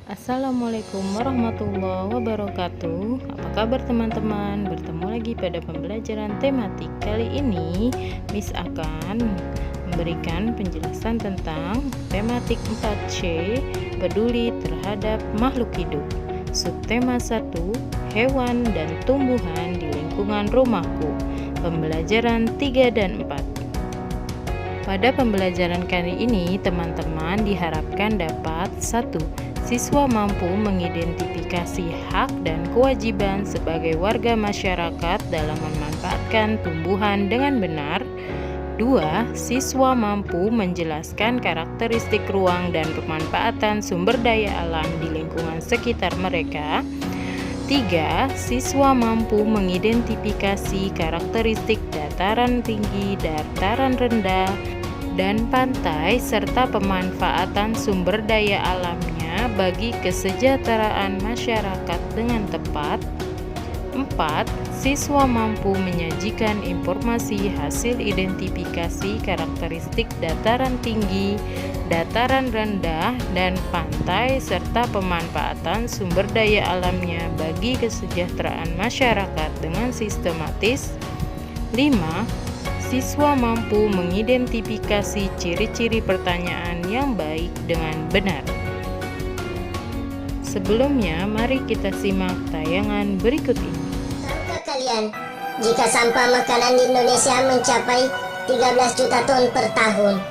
Assalamualaikum warahmatullahi wabarakatuh. Apa kabar teman-teman? Bertemu lagi pada pembelajaran tematik. Kali ini Miss akan memberikan penjelasan tentang tematik 4C, peduli terhadap makhluk hidup. Subtema 1, hewan dan tumbuhan di lingkungan rumahku. Pembelajaran 3 dan 4. Pada pembelajaran kali ini, teman-teman diharapkan dapat 1. Siswa mampu mengidentifikasi hak dan kewajiban sebagai warga masyarakat dalam memanfaatkan tumbuhan dengan benar. 2. Siswa mampu menjelaskan karakteristik ruang dan pemanfaatan sumber daya alam di lingkungan sekitar mereka. 3. Siswa mampu mengidentifikasi karakteristik dataran tinggi, dataran rendah, dan pantai serta pemanfaatan sumber daya alamnya bagi kesejahteraan masyarakat dengan tepat. 4. Siswa mampu menyajikan informasi hasil identifikasi karakteristik dataran tinggi, dataran rendah, dan pantai serta pemanfaatan sumber daya alamnya bagi kesejahteraan masyarakat dengan sistematis. 5. Siswa mampu mengidentifikasi ciri-ciri pertanyaan yang baik dengan benar. Sebelumnya, mari kita simak tayangan berikut ini. Tahukah kalian, jika sampah makanan di Indonesia mencapai 13 juta ton per tahun?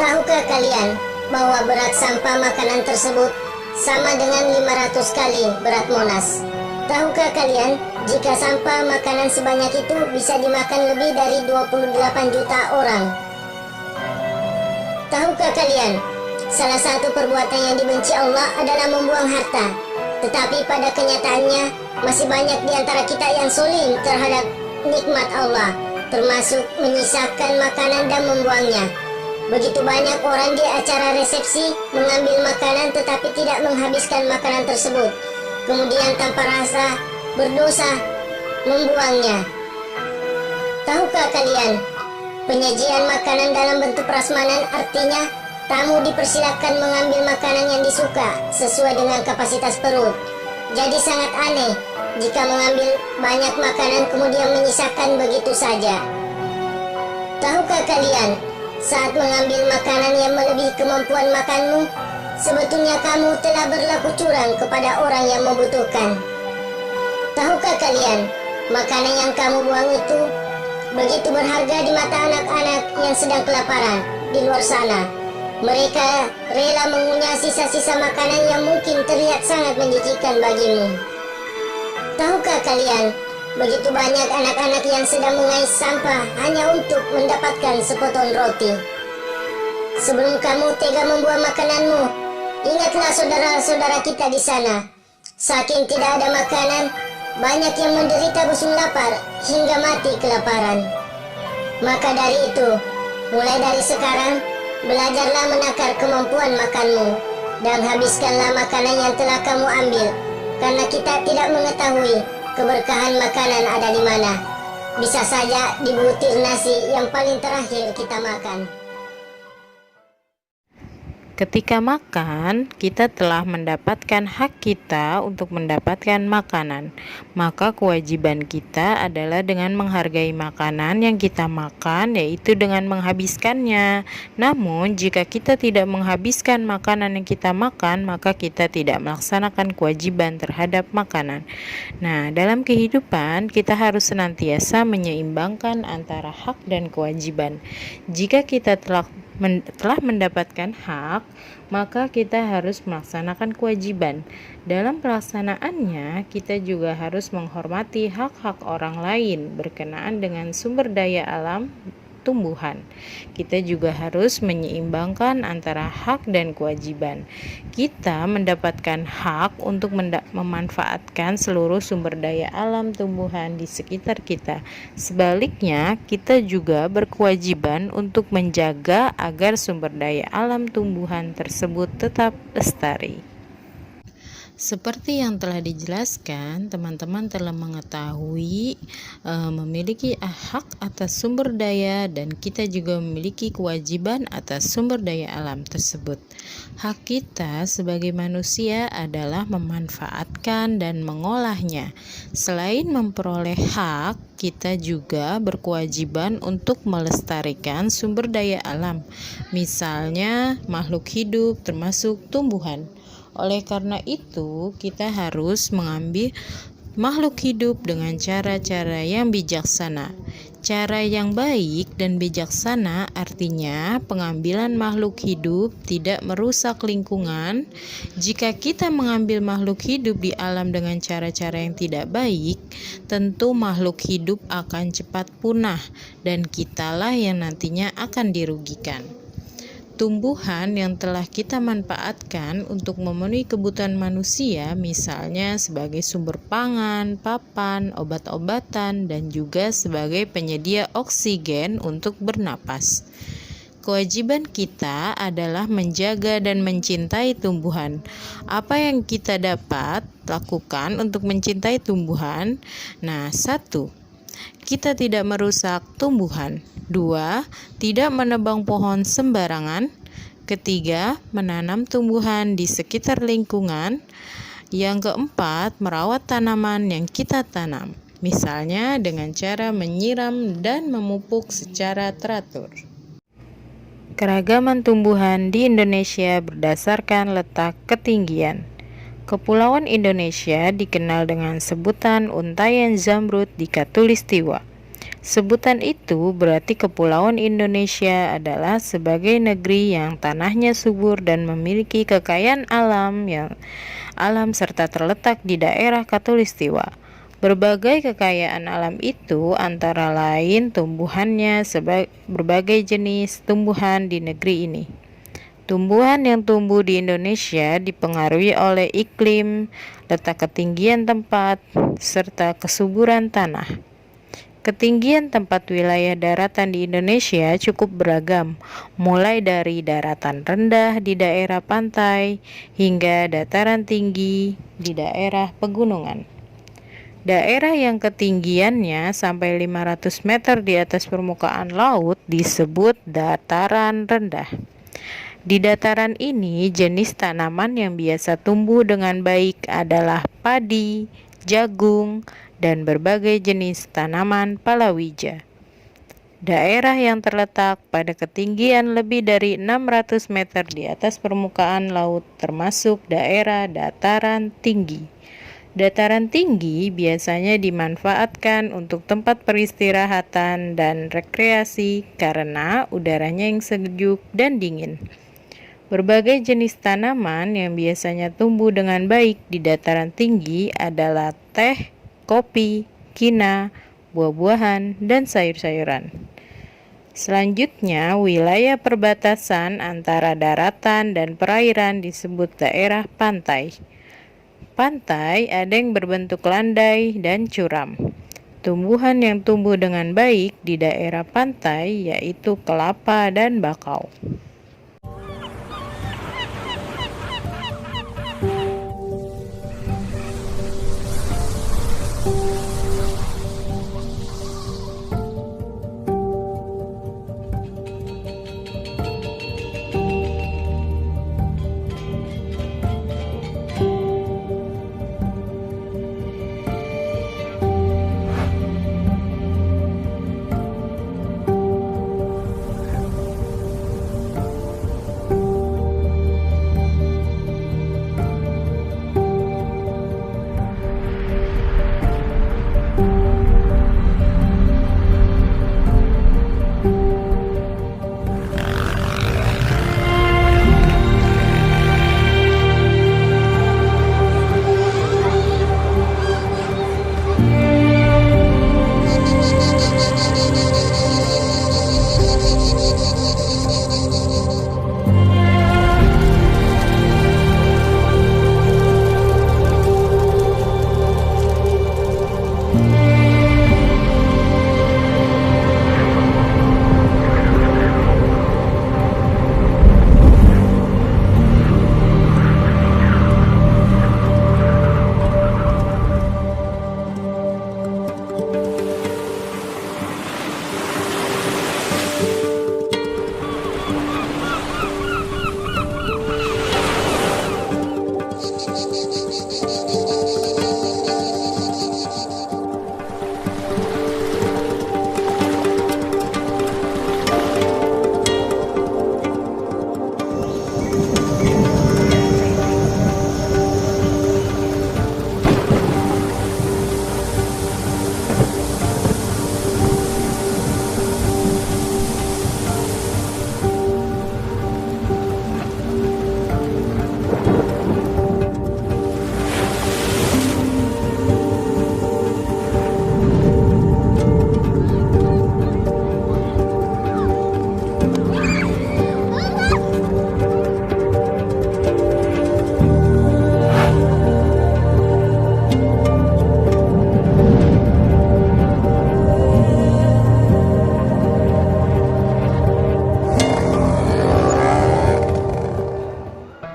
Tahukah kalian bahwa berat sampah makanan tersebut sama dengan 500 kali berat Monas? Tahukah kalian, jika sampah makanan sebanyak itu bisa dimakan lebih dari 28 juta orang? Tahukah kalian, salah satu perbuatan yang dibenci Allah adalah membuang harta. Tetapi pada kenyataannya, masih banyak di antara kita yang zalim terhadap nikmat Allah, termasuk menyisakan makanan dan membuangnya. Begitu banyak orang di acara resepsi mengambil makanan tetapi tidak menghabiskan makanan tersebut, kemudian tanpa rasa berdosa membuangnya. Tahukah kalian, penyajian makanan dalam bentuk prasmanan artinya tamu dipersilakan mengambil makanan yang disuka sesuai dengan kapasitas perut. Jadi sangat aneh jika mengambil banyak makanan kemudian menyisakan begitu saja. Tahukah kalian, saat mengambil makanan yang melebihi kemampuan makanmu, sebetulnya kamu telah berlaku curang kepada orang yang membutuhkan. Tahukah kalian, makanan yang kamu buang itu begitu berharga di mata anak-anak yang sedang kelaparan di luar sana. Mereka rela mengunyah sisa-sisa makanan yang mungkin terlihat sangat menjijikkan bagimu. Tahukah kalian, begitu banyak anak-anak yang sedang mengais sampah hanya untuk mendapatkan sepotong roti. Sebelum kamu tega membuang makananmu, ingatlah saudara-saudara kita di sana. Saking tidak ada makanan, banyak yang menderita busung lapar hingga mati kelaparan. Maka dari itu, mulai dari sekarang, belajarlah menakar kemampuan makanmu dan habiskanlah makanan yang telah kamu ambil, karena kita tidak mengetahui keberkahan makanan ada di mana. Bisa saja di butir nasi yang paling terakhir kita makan. Ketika makan, kita telah mendapatkan hak kita untuk mendapatkan makanan. Maka kewajiban kita adalah dengan menghargai makanan yang kita makan, yaitu dengan menghabiskannya. Namun, jika kita tidak menghabiskan makanan yang kita makan, maka kita tidak melaksanakan kewajiban terhadap makanan. Nah, dalam kehidupan, kita harus senantiasa menyeimbangkan antara hak dan kewajiban. Jika kita telah mendapatkan hak, maka kita harus melaksanakan kewajiban. Dalam pelaksanaannya, kita juga harus menghormati hak-hak orang lain berkenaan dengan sumber daya alam tumbuhan. Kita juga harus menyeimbangkan antara hak dan kewajiban. Kita mendapatkan hak untuk memanfaatkan seluruh sumber daya alam tumbuhan di sekitar kita. Sebaliknya, kita juga berkewajiban untuk menjaga agar sumber daya alam tumbuhan tersebut tetap lestari. Seperti yang telah dijelaskan, teman-teman telah mengetahui memiliki hak atas sumber daya dan kita juga memiliki kewajiban atas sumber daya alam tersebut. Hak kita sebagai manusia adalah memanfaatkan dan mengolahnya. Selain memperoleh hak, kita juga berkewajiban untuk melestarikan sumber daya alam, misalnya makhluk hidup termasuk tumbuhan. Oleh karena itu, kita harus mengambil makhluk hidup dengan cara-cara yang bijaksana. Cara yang baik dan bijaksana artinya pengambilan makhluk hidup tidak merusak lingkungan. Jika kita mengambil makhluk hidup di alam dengan cara-cara yang tidak baik, tentu makhluk hidup akan cepat punah dan kitalah yang nantinya akan dirugikan. Tumbuhan yang telah kita manfaatkan untuk memenuhi kebutuhan manusia, misalnya sebagai sumber pangan, papan, obat-obatan, dan juga sebagai penyedia oksigen untuk bernapas. Kewajiban kita adalah menjaga dan mencintai tumbuhan. Apa yang kita dapat lakukan untuk mencintai tumbuhan? Nah, 1. Kita tidak merusak tumbuhan. 2. Tidak menebang pohon sembarangan. 3. Menanam tumbuhan di sekitar lingkungan. Yang 4. Merawat tanaman yang kita tanam. Misalnya dengan cara menyiram dan memupuk secara teratur. Keragaman tumbuhan di Indonesia berdasarkan letak ketinggian. Kepulauan Indonesia dikenal dengan sebutan Untayan Zamrud di Khatulistiwa. Sebutan itu berarti Kepulauan Indonesia adalah sebagai negeri yang tanahnya subur dan memiliki kekayaan alam serta terletak di daerah Khatulistiwa. Berbagai kekayaan alam itu antara lain tumbuhannya berbagai jenis tumbuhan di negeri ini. Tumbuhan yang tumbuh di Indonesia dipengaruhi oleh iklim, letak ketinggian tempat, serta kesuburan tanah. Ketinggian tempat wilayah daratan di Indonesia cukup beragam, mulai dari daratan rendah di daerah pantai hingga dataran tinggi di daerah pegunungan. Daerah yang ketinggiannya sampai 500 meter di atas permukaan laut disebut dataran rendah. Di dataran ini, jenis tanaman yang biasa tumbuh dengan baik adalah padi, jagung, dan berbagai jenis tanaman palawija. Daerah yang terletak pada ketinggian lebih dari 600 meter di atas permukaan laut termasuk daerah dataran tinggi. Dataran tinggi biasanya dimanfaatkan untuk tempat peristirahatan dan rekreasi karena udaranya yang sejuk dan dingin. Berbagai jenis tanaman yang biasanya tumbuh dengan baik di dataran tinggi adalah teh, kopi, kina, buah-buahan, dan sayur-sayuran. Selanjutnya, wilayah perbatasan antara daratan dan perairan disebut daerah pantai. Pantai ada yang berbentuk landai dan curam. Tumbuhan yang tumbuh dengan baik di daerah pantai yaitu kelapa dan bakau.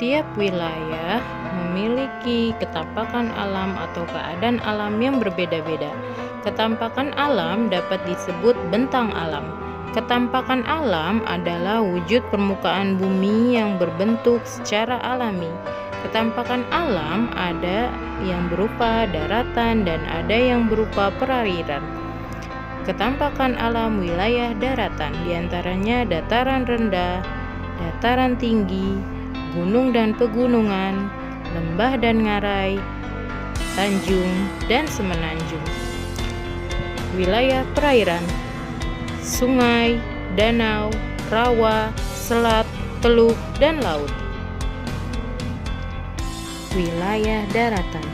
Tiap wilayah memiliki ketampakan alam atau keadaan alam yang berbeda-beda. Ketampakan alam dapat disebut bentang alam. Ketampakan alam adalah wujud permukaan bumi yang berbentuk secara alami. Ketampakan alam ada yang berupa daratan dan ada yang berupa perairan. Ketampakan alam wilayah daratan diantaranya dataran rendah, dataran tinggi, gunung dan pegunungan, lembah dan ngarai, tanjung dan semenanjung. Wilayah perairan: sungai, danau, rawa, selat, teluk, dan laut. Wilayah daratan: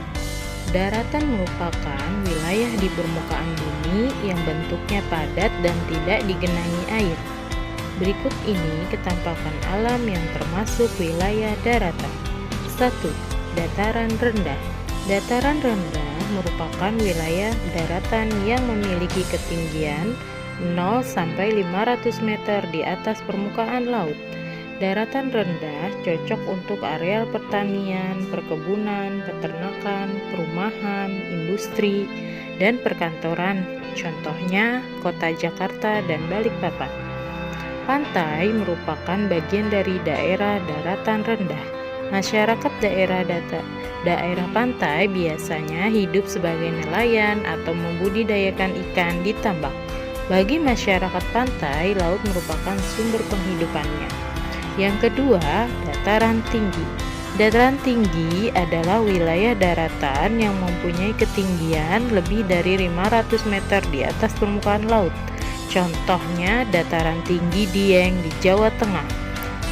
daratan merupakan wilayah di permukaan bumi yang bentuknya padat dan tidak digenangi air. Berikut ini ketampakan alam yang termasuk wilayah daratan. 1. Dataran rendah. Dataran rendah merupakan wilayah daratan yang memiliki ketinggian 0 sampai 500 meter di atas permukaan laut. Daratan rendah cocok untuk areal pertanian, perkebunan, peternakan, perumahan, industri, dan perkantoran. Contohnya kota Jakarta dan Balikpapan. Pantai merupakan bagian dari daerah daratan rendah. Masyarakat daerah pantai biasanya hidup sebagai nelayan atau membudidayakan ikan di tambak. Bagi masyarakat pantai, laut merupakan sumber penghidupannya. Yang kedua, dataran tinggi. Dataran tinggi adalah wilayah daratan yang mempunyai ketinggian lebih dari 500 meter di atas permukaan laut. Contohnya dataran tinggi Dieng di Jawa Tengah.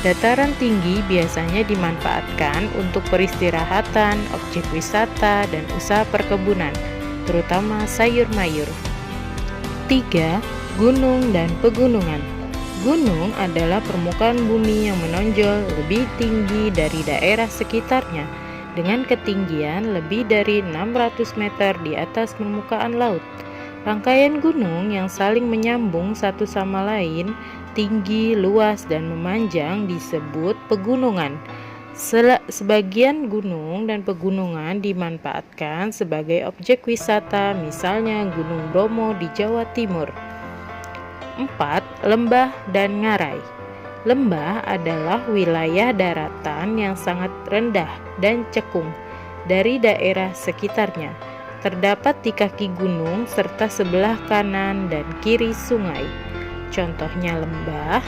Dataran tinggi biasanya dimanfaatkan untuk peristirahatan, objek wisata, dan usaha perkebunan, terutama sayur mayur. 3. Gunung dan pegunungan. Gunung adalah permukaan bumi yang menonjol lebih tinggi dari daerah sekitarnya dengan ketinggian lebih dari 600 meter di atas permukaan laut. Rangkaian gunung yang saling menyambung satu sama lain, tinggi, luas, dan memanjang disebut pegunungan. Sebagian gunung dan pegunungan dimanfaatkan sebagai objek wisata, misalnya Gunung Bromo di Jawa Timur. 4. Lembah dan ngarai. Lembah adalah wilayah daratan yang sangat rendah dan cekung dari daerah sekitarnya. Terdapat di kaki gunung serta sebelah kanan dan kiri sungai. Contohnya lembah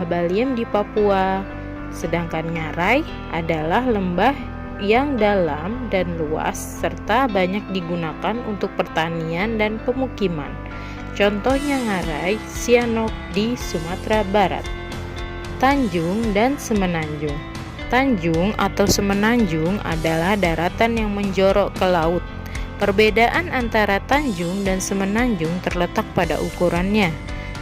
Baliem di Papua. Sedangkan ngarai adalah lembah yang dalam dan luas serta banyak digunakan untuk pertanian dan pemukiman. Contohnya ngarai Sianok di Sumatera Barat. Tanjung dan semenanjung. Tanjung atau semenanjung adalah daratan yang menjorok ke laut. Perbedaan antara tanjung dan semenanjung terletak pada ukurannya.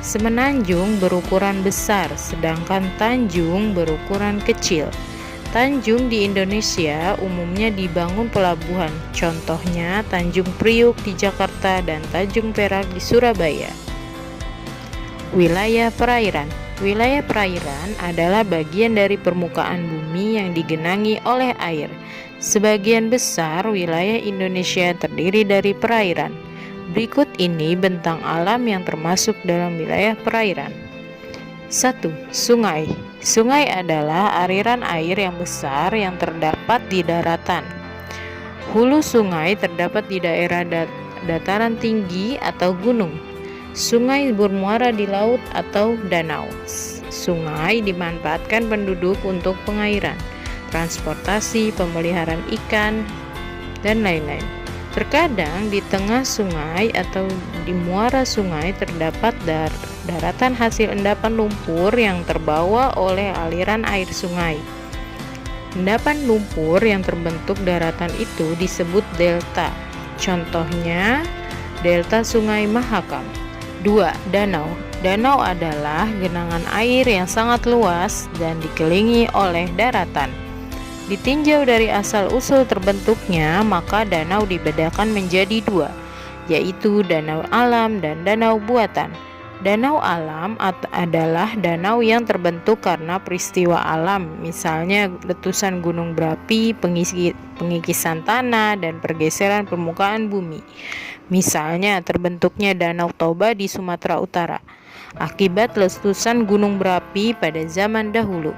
Semenanjung berukuran besar, sedangkan tanjung berukuran kecil. Tanjung di Indonesia umumnya dibangun pelabuhan, contohnya Tanjung Priuk di Jakarta dan Tanjung Perak di Surabaya. Wilayah perairan. Wilayah perairan adalah bagian dari permukaan bumi yang digenangi oleh air. Sebagian besar wilayah Indonesia terdiri dari perairan. Berikut ini bentang alam yang termasuk dalam wilayah perairan. 1. Sungai. Sungai adalah aliran air yang besar yang terdapat di daratan. Hulu sungai terdapat di daerah dataran tinggi atau gunung. Sungai bermuara di laut atau danau. Sungai dimanfaatkan penduduk untuk pengairan, transportasi, pemeliharaan ikan, dan lain-lain. Terkadang di tengah sungai atau di muara sungai terdapat daratan hasil endapan lumpur yang terbawa oleh aliran air sungai. Endapan lumpur yang terbentuk daratan itu disebut delta. Contohnya, delta Sungai Mahakam. 2. Danau. Danau adalah genangan air yang sangat luas dan dikelilingi oleh daratan. Ditinjau dari asal-usul terbentuknya, maka danau dibedakan menjadi 2, yaitu danau alam dan danau buatan. Danau alam adalah danau yang terbentuk karena peristiwa alam, misalnya letusan gunung berapi, pengikisan tanah, dan pergeseran permukaan bumi. Misalnya terbentuknya Danau Toba di Sumatera Utara akibat letusan gunung berapi pada zaman dahulu.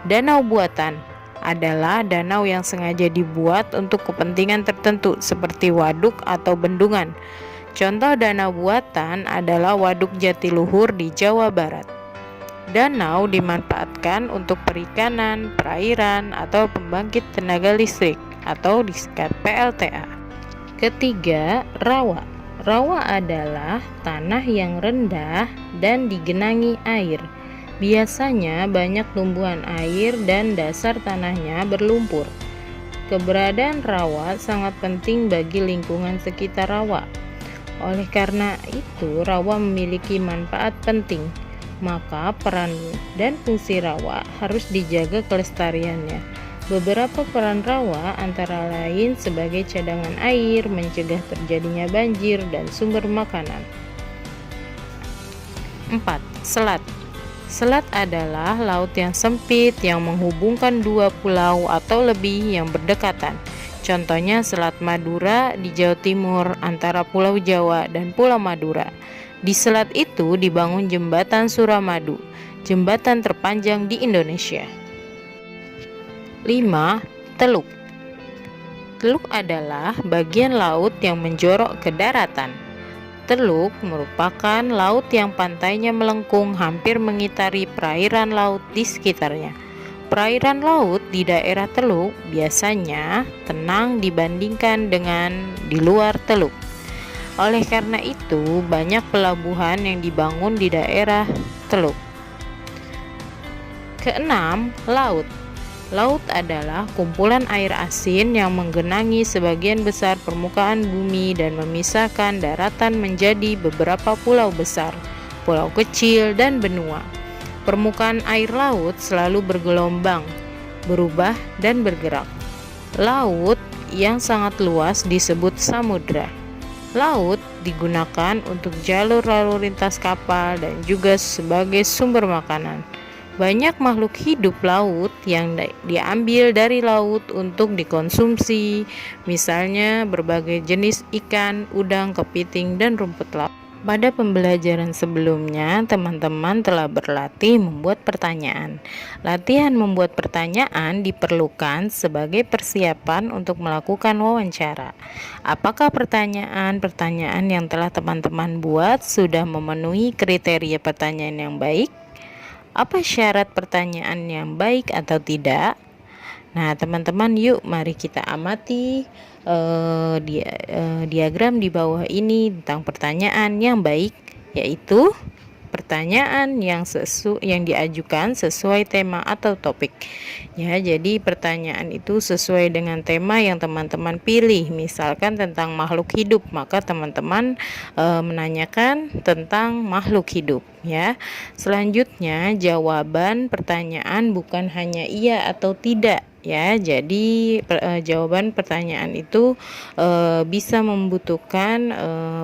Danau buatan adalah danau yang sengaja dibuat untuk kepentingan tertentu seperti waduk atau bendungan. Contoh danau buatan adalah Waduk Jatiluhur di Jawa Barat. Danau dimanfaatkan untuk perikanan, perairan, atau pembangkit tenaga listrik atau disingkat PLTA. Ketiga, rawa. Rawa adalah tanah yang rendah dan digenangi air. Biasanya banyak tumbuhan air dan dasar tanahnya berlumpur. Keberadaan rawa sangat penting bagi lingkungan sekitar rawa. Oleh karena itu, rawa memiliki manfaat penting. Maka peran dan fungsi rawa harus dijaga kelestariannya. Beberapa peran rawa antara lain sebagai cadangan air, mencegah terjadinya banjir, dan sumber makanan. 4. Selat. Selat adalah laut yang sempit yang menghubungkan dua pulau atau lebih yang berdekatan. Contohnya Selat Madura di Jawa Timur antara Pulau Jawa dan Pulau Madura. Di selat itu dibangun jembatan Suramadu, jembatan terpanjang di Indonesia. 5. Teluk. Teluk adalah bagian laut yang menjorok ke daratan. Teluk merupakan laut yang pantainya melengkung hampir mengitari perairan laut di sekitarnya. Perairan laut di daerah teluk biasanya tenang dibandingkan dengan di luar teluk. Oleh karena itu, banyak pelabuhan yang dibangun di daerah teluk. Keenam, laut. Laut adalah kumpulan air asin yang menggenangi sebagian besar permukaan bumi dan memisahkan daratan menjadi beberapa pulau besar, pulau kecil, dan benua. Permukaan air laut selalu bergelombang, berubah, dan bergerak. Laut yang sangat luas disebut samudra. Laut digunakan untuk jalur lalu lintas kapal dan juga sebagai sumber makanan. Banyak makhluk hidup laut yang diambil dari laut untuk dikonsumsi, misalnya berbagai jenis ikan, udang, kepiting, dan rumput laut. Pada pembelajaran sebelumnya, teman-teman telah berlatih membuat pertanyaan. Latihan membuat pertanyaan diperlukan sebagai persiapan untuk melakukan wawancara. Apakah pertanyaan-pertanyaan yang telah teman-teman buat sudah memenuhi kriteria pertanyaan yang baik? Apa syarat pertanyaan yang baik atau tidak? Nah, teman-teman, yuk mari kita amati diagram di bawah ini tentang pertanyaan yang baik, yaitu pertanyaan yang diajukan sesuai tema atau topik. Ya, jadi pertanyaan itu sesuai dengan tema yang teman-teman pilih. Misalkan tentang makhluk hidup, maka teman-teman menanyakan tentang makhluk hidup, ya. Selanjutnya, jawaban pertanyaan bukan hanya iya atau tidak, ya. Jadi jawaban pertanyaan itu bisa membutuhkan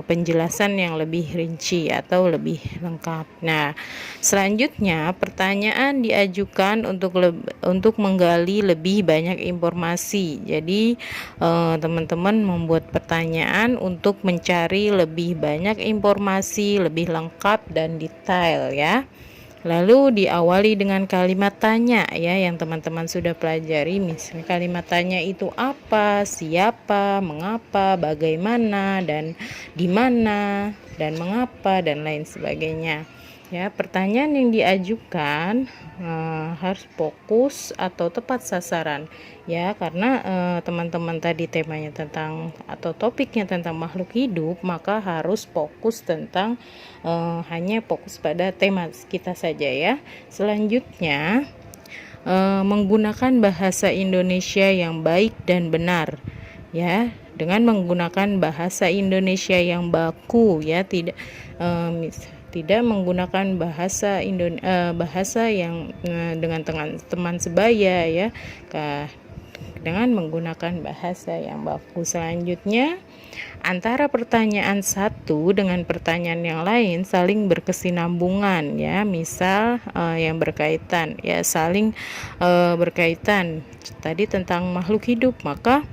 penjelasan yang lebih rinci atau lebih lengkap. Nah, selanjutnya pertanyaan diajukan untuk menggali lebih banyak informasi. Jadi teman-teman membuat pertanyaan untuk mencari lebih banyak informasi, lebih lengkap dan detail, ya. Lalu diawali dengan kalimat tanya ya yang teman-teman sudah pelajari. Misalnya kalimat tanya itu apa, siapa, mengapa, bagaimana, dan di mana, dan mengapa, dan lain sebagainya. Ya, pertanyaan yang diajukan harus fokus atau tepat sasaran ya, karena teman-teman tadi temanya tentang atau topiknya tentang makhluk hidup, maka harus fokus tentang hanya fokus pada tema kita saja ya. Selanjutnya menggunakan bahasa Indonesia yang baik dan benar ya, dengan menggunakan bahasa Indonesia yang baku ya, tidak menggunakan bahasa yang dengan teman sebaya ya, dengan menggunakan bahasa yang baku. Selanjutnya, antara pertanyaan satu dengan pertanyaan yang lain saling berkesinambungan ya, misal yang berkaitan ya, saling berkaitan tadi tentang makhluk hidup, maka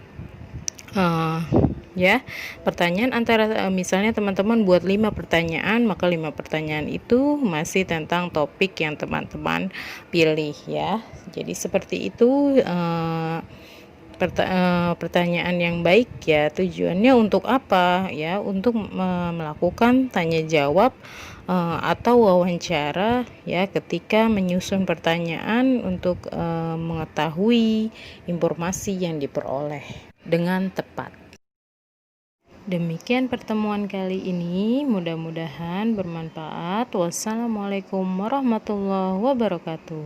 ya, pertanyaan antara misalnya teman-teman buat 5 pertanyaan, maka 5 pertanyaan itu masih tentang topik yang teman-teman pilih ya. Jadi seperti itu pertanyaan yang baik ya, tujuannya untuk apa ya, untuk melakukan tanya jawab atau wawancara ya, ketika menyusun pertanyaan untuk mengetahui informasi yang diperoleh dengan tepat. Demikian pertemuan kali ini, mudah-mudahan bermanfaat. Wassalamualaikum warahmatullahi wabarakatuh.